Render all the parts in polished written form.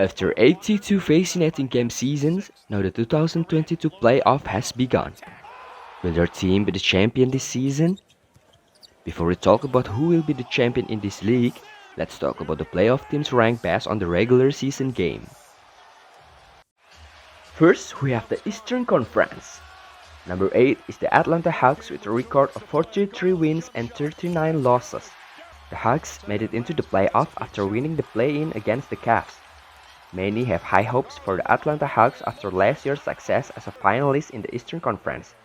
After 82 fascinating game seasons, now the 2022 playoff has begun. Will their team be the champion this season? Before we talk about who will be the champion in this league, let's talk about the playoff teams ranked based on the regular season game. First, we have the Eastern Conference. Number 8 is the Atlanta Hawks with a record of 43 wins and 39 losses. The Hawks made it into the playoff after winning the play-in against the Cavs. Many have high hopes for the Atlanta Hawks after last year's success as a finalist in the Eastern Conference.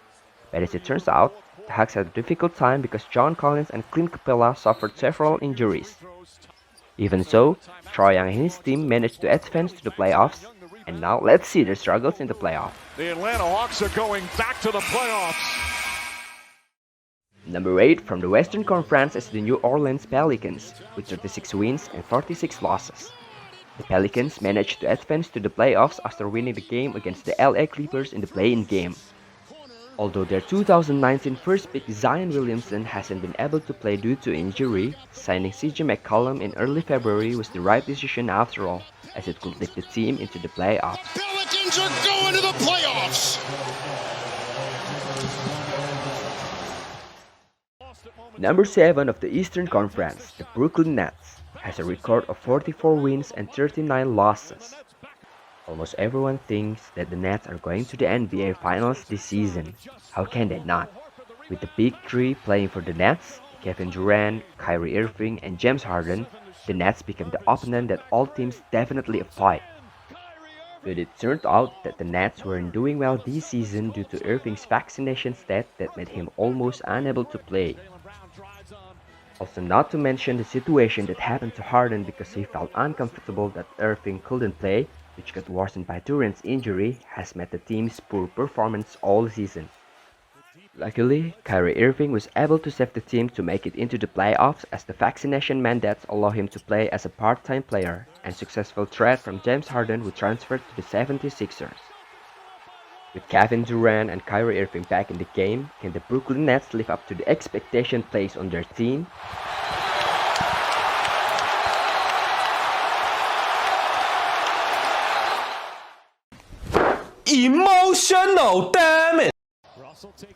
But as it turns out, the Hawks had a difficult time because John Collins and Clint Capella suffered several injuries. Even so, Trae Young and his team managed to advance to the playoffs, and now let's see their struggles in the playoff. The Atlanta Hawks are going back to the playoffs. Number 8 from the Western Conference is the New Orleans Pelicans, with 36 wins and 46 losses. The Pelicans managed to advance to the playoffs after winning the game against the LA Clippers in the play-in game. Although their 2019 first pick Zion Williamson hasn't been able to play due to injury, signing CJ McCollum in early February was the right decision after all, as it could lift the team into the playoffs. Pelicans are going to the playoffs! Number 7 of the Eastern Conference, the Brooklyn Nets, has a record of 44 wins and 39 losses. Almost everyone thinks that the Nets are going to the NBA Finals this season. How can they not? With the big three playing for the Nets, Kevin Durant, Kyrie Irving, and James Harden, the Nets became the opponent that all teams definitely avoid. But it turned out that the Nets weren't doing well this season due to Irving's vaccination stat that made him almost unable to play. Also, not to mention the situation that happened to Harden because he felt uncomfortable that Irving couldn't play, which got worsened by Durant's injury, has made the team's poor performance all season. Luckily, Kyrie Irving was able to save the team to make it into the playoffs as the vaccination mandates allow him to play as a part-time player, and successful trade from James Harden who transferred to the 76ers. With Kevin Durant and Kyrie Irving back in the game, can the Brooklyn Nets live up to the expectation placed on their team? Emotional, damn it!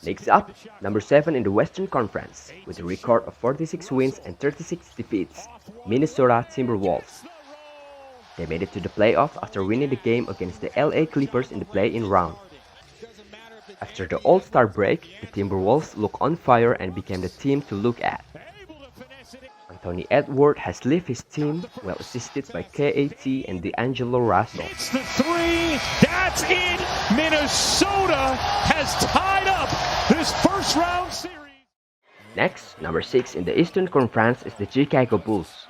Next up, number 7 in the Western Conference, with a record of 46 wins and 36 defeats, Minnesota Timberwolves. They made it to the playoff after winning the game against the LA Clippers in the play-in round. After the All-Star break, the Timberwolves look on fire and became the team to look at. Anthony Edwards has left his team, well assisted by KAT and D'Angelo Russell. It's the three. That's it. Minnesota has tied up this first round series. Next, number 6 in the Eastern Conference is the Chicago Bulls.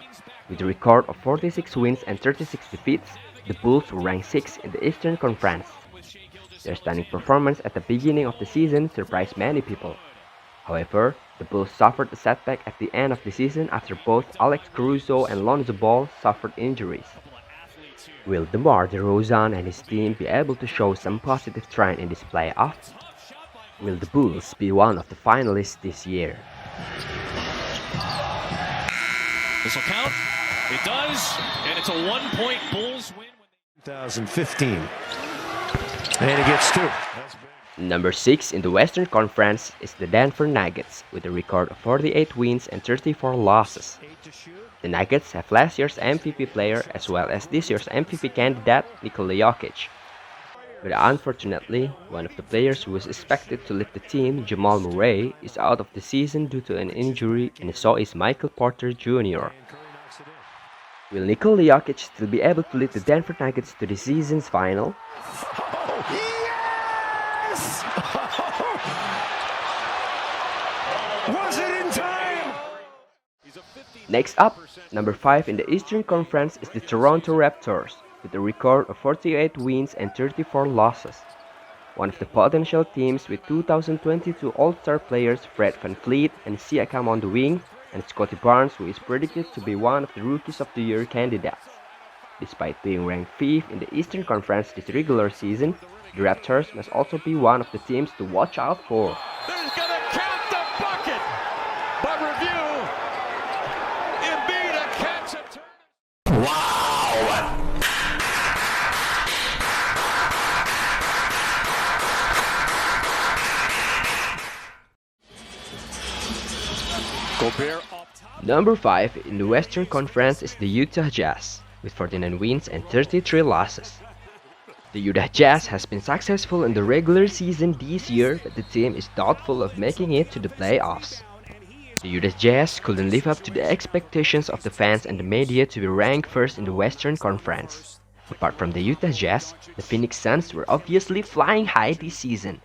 With a record of 46 wins and 36 defeats, the Bulls were ranked 6th in the Eastern Conference. Their stunning performance at the beginning of the season surprised many people. However, the Bulls suffered a setback at the end of the season after both Alex Caruso and Lonzo Ball suffered injuries. Will DeMar DeRozan and his team be able to show some positive trend in this playoff? Will the Bulls be one of the finalists this year? This will count. It does, and it's a 1-point Bulls win. 2015. And he gets 2. Number 6 in the Western Conference is the Denver Nuggets with a record of 48 wins and 34 losses. The Nuggets have last year's MVP player as well as this year's MVP candidate Nikola Jokic. But unfortunately, one of the players who was expected to lead the team, Jamal Murray, is out of the season due to an injury, and so is Michael Porter Jr. Will Nikola Jokic still be able to lead the Denver Nuggets to the season's final? Yes! Was it in time? Next up, number 5 in the Eastern Conference is the Toronto Raptors, with a record of 48 wins and 34 losses. One of the potential teams with 2022 All-Star players Fred VanVleet and Siakam on the wing, and Scottie Barnes, who is predicted to be one of the Rookies of the Year candidates. Despite being ranked 5th in the Eastern Conference this regular season, the Raptors must also be one of the teams to watch out for. There's gonna count the bucket, but review. Embiid a catch a turn. Wow! Number 5 in the Western Conference is the Utah Jazz, with 49 wins and 33 losses. The Utah Jazz has been successful in the regular season this year, but the team is doubtful of making it to the playoffs. The Utah Jazz couldn't live up to the expectations of the fans and the media to be ranked first in the Western Conference. Apart from the Utah Jazz, the Phoenix Suns were obviously flying high this season.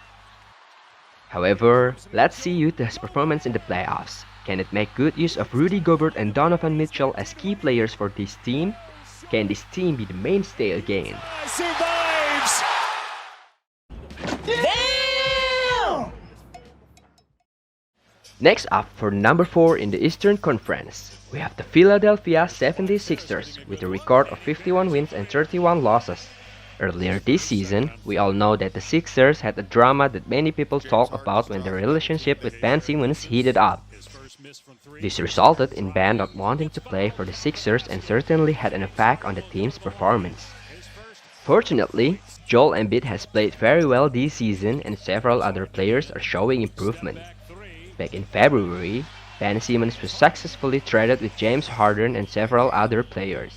However, let's see Utah's performance in the playoffs. Can it make good use of Rudy Gobert and Donovan Mitchell as key players for this team? Can this team be the mainstay again? Survives. Next up, for number 4 in the Eastern Conference, we have the Philadelphia 76ers with a record of 51 wins and 31 losses. Earlier this season, we all know that the Sixers had a drama that many people talk about when their relationship with Ben Simmons heated up. This resulted in Ben not wanting to play for the Sixers and certainly had an effect on the team's performance. Fortunately, Joel Embiid has played very well this season and several other players are showing improvement. Back in February, Ben Simmons was successfully traded with James Harden and several other players.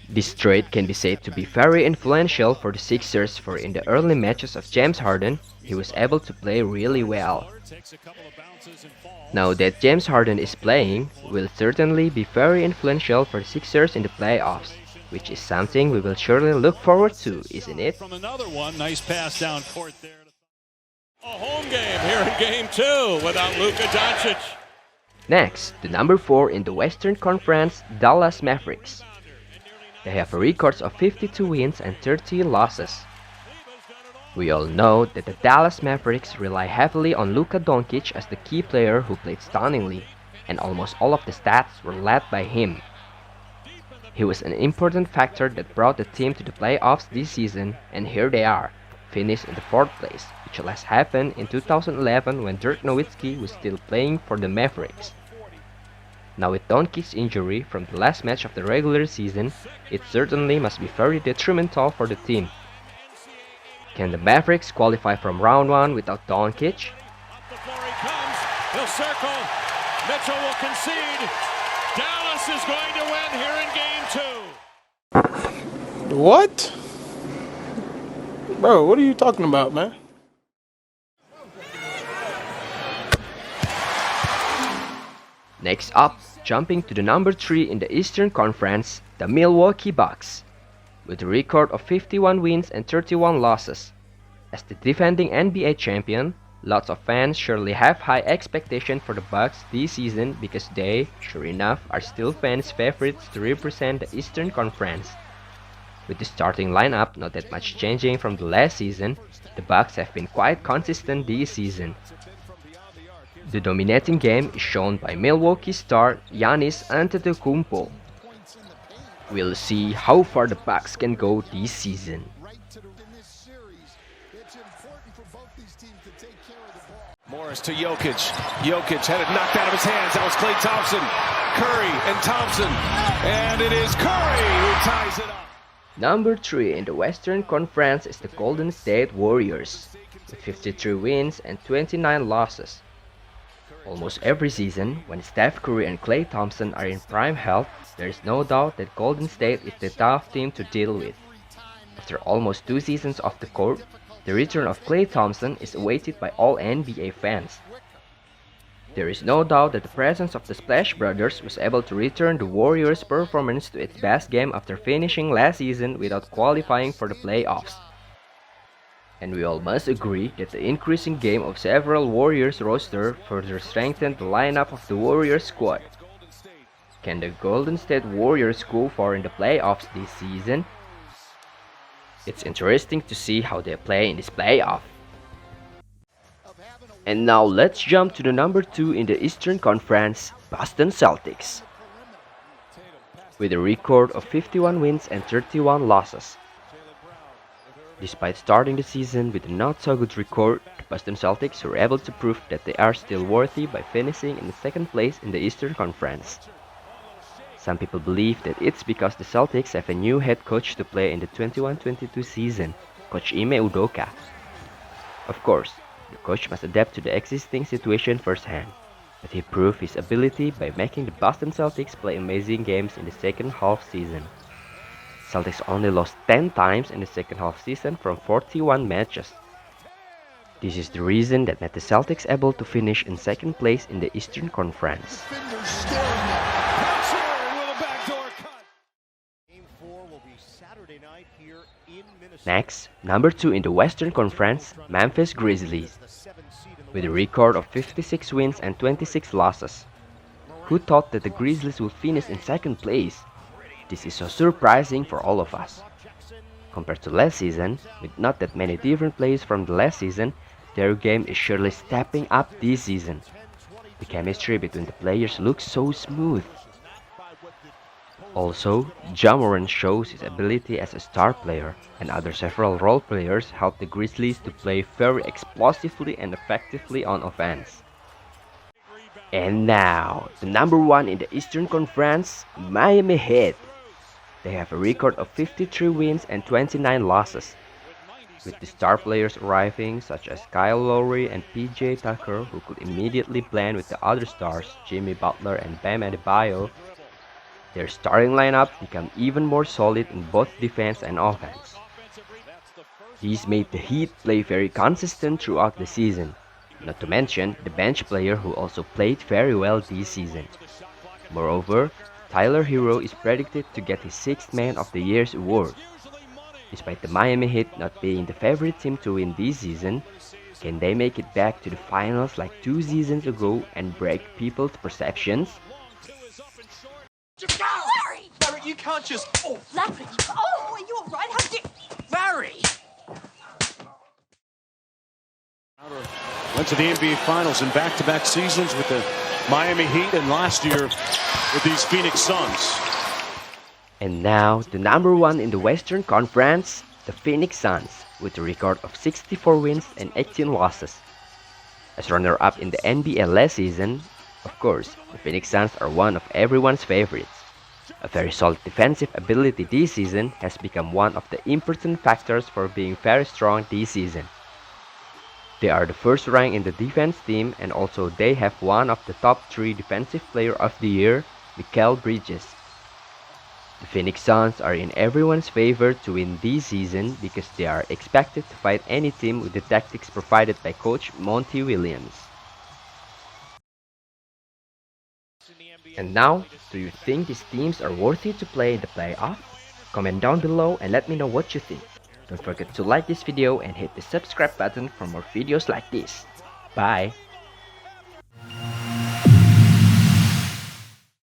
This trade can be said to be very influential for the Sixers, for in the early matches of James Harden, he was able to play really well. Now that James Harden is playing, will certainly be very influential for the Sixers in the playoffs, which is something we will surely look forward to, isn't it? From another one, nice pass down court there. A home game here in game 2 without Luka Doncic. Next, the number 4 in the Western Conference, Dallas Mavericks. They have a record of 52 wins and 30 losses. We all know that the Dallas Mavericks rely heavily on Luka Doncic as the key player who played stunningly, and almost all of the stats were led by him. He was an important factor that brought the team to the playoffs this season, and here they are, finished in the 4th place, which last happened in 2011 when Dirk Nowitzki was still playing for the Mavericks. Now with Doncic's injury from the last match of the regular season, it certainly must be very detrimental for the team. Can the Mavericks qualify from round 1 without Doncic? Up the floor he comes. He'll circle. Mitchell will concede. Dallas is going to win here in game 2. What? Bro, what are you talking about, man? Next up, jumping to the number 3 in the Eastern Conference, the Milwaukee Bucks, with a record of 51 wins and 31 losses. As the defending NBA champion, lots of fans surely have high expectations for the Bucks this season because they, sure enough, are still fans' favorites to represent the Eastern Conference. With the starting lineup not that much changing from the last season, the Bucks have been quite consistent this season. The dominating game is shown by Milwaukee star Giannis Antetokounmpo. We'll see how far the Bucks can go this season. Morris to Jokic. Jokic had it knocked out of his hands. That was Klay Thompson. Curry and Thompson. And it is Curry who ties it up. Number 3 in the Western Conference is the Golden State Warriors, with 53 wins and 29 losses. Almost every season, when Steph Curry and Klay Thompson are in prime health, there is no doubt that Golden State is the tough team to deal with. After almost 2 seasons off the court, the return of Klay Thompson is awaited by all NBA fans. There is no doubt that the presence of the Splash Brothers was able to return the Warriors' performance to its best game after finishing last season without qualifying for the playoffs. And we all must agree that the increasing game of several Warriors roster further strengthened the lineup of the Warriors squad. Can the Golden State Warriors go far in the playoffs this season? It's interesting to see how they play in this playoff. And now let's jump to the number 2 in the Eastern Conference, Boston Celtics, with a record of 51 wins and 31 losses. Despite starting the season with a not-so-good record, the Boston Celtics were able to prove that they are still worthy by finishing in the 2nd place in the Eastern Conference. Some people believe that it's because the Celtics have a new head coach to play in the 21-22 season, Coach Ime Udoka. Of course, the coach must adapt to the existing situation firsthand. but he proved his ability by making the Boston Celtics play amazing games in the second half season. Celtics only lost 10 times in the second half season from 41 matches. This is the reason that made the Celtics able to finish in second place in the Eastern Conference. Next, number 2 in the Western Conference, Memphis Grizzlies, with a record of 56 wins and 26 losses. Who thought that the Grizzlies would finish in second place? This is so surprising for all of us. Compared to last season, with not that many different players from the last season, their game is surely stepping up this season. The chemistry between the players looks so smooth. Also, Ja Morant shows his ability as a star player, and other several role players help the Grizzlies to play very explosively and effectively on offense. And now, the number 1 in the Eastern Conference, Miami Heat. They have a record of 53 wins and 29 losses. With the star players arriving such as Kyle Lowry and PJ Tucker, who could immediately blend with the other stars, Jimmy Butler and Bam Adebayo, their starting lineup became even more solid in both defense and offense. These made the Heat play very consistent throughout the season, not to mention the bench player who also played very well this season. Moreover, Tyler Hero is predicted to get his 6th Man of the Year award. Despite the Miami Heat not being the favorite team to win this season, can they make it back to the finals like 2 seasons ago and break people's perceptions? Larry! Larry, you can't just... Oh, Larry! Oh, are you alright? How did... Larry! Went to the NBA Finals in back-to-back seasons with the Miami Heat and last year with these Phoenix Suns. And now, the number 1 in the Western Conference, the Phoenix Suns, with a record of 64 wins and 18 losses. As runner-up in the NBA last season, of course, the Phoenix Suns are one of everyone's favorites. A very solid defensive ability this season has become one of the important factors for being very strong this season. They are the first rank in the defense team, and also they have one of the top 3 defensive player of the year, Mikal Bridges. The Phoenix Suns are in everyone's favor to win this season because they are expected to fight any team with the tactics provided by coach Monty Williams. And now, do you think these teams are worthy to play in the playoff? Comment down below and let me know what you think. Don't forget to like this video and hit the subscribe button for more videos like this. Bye!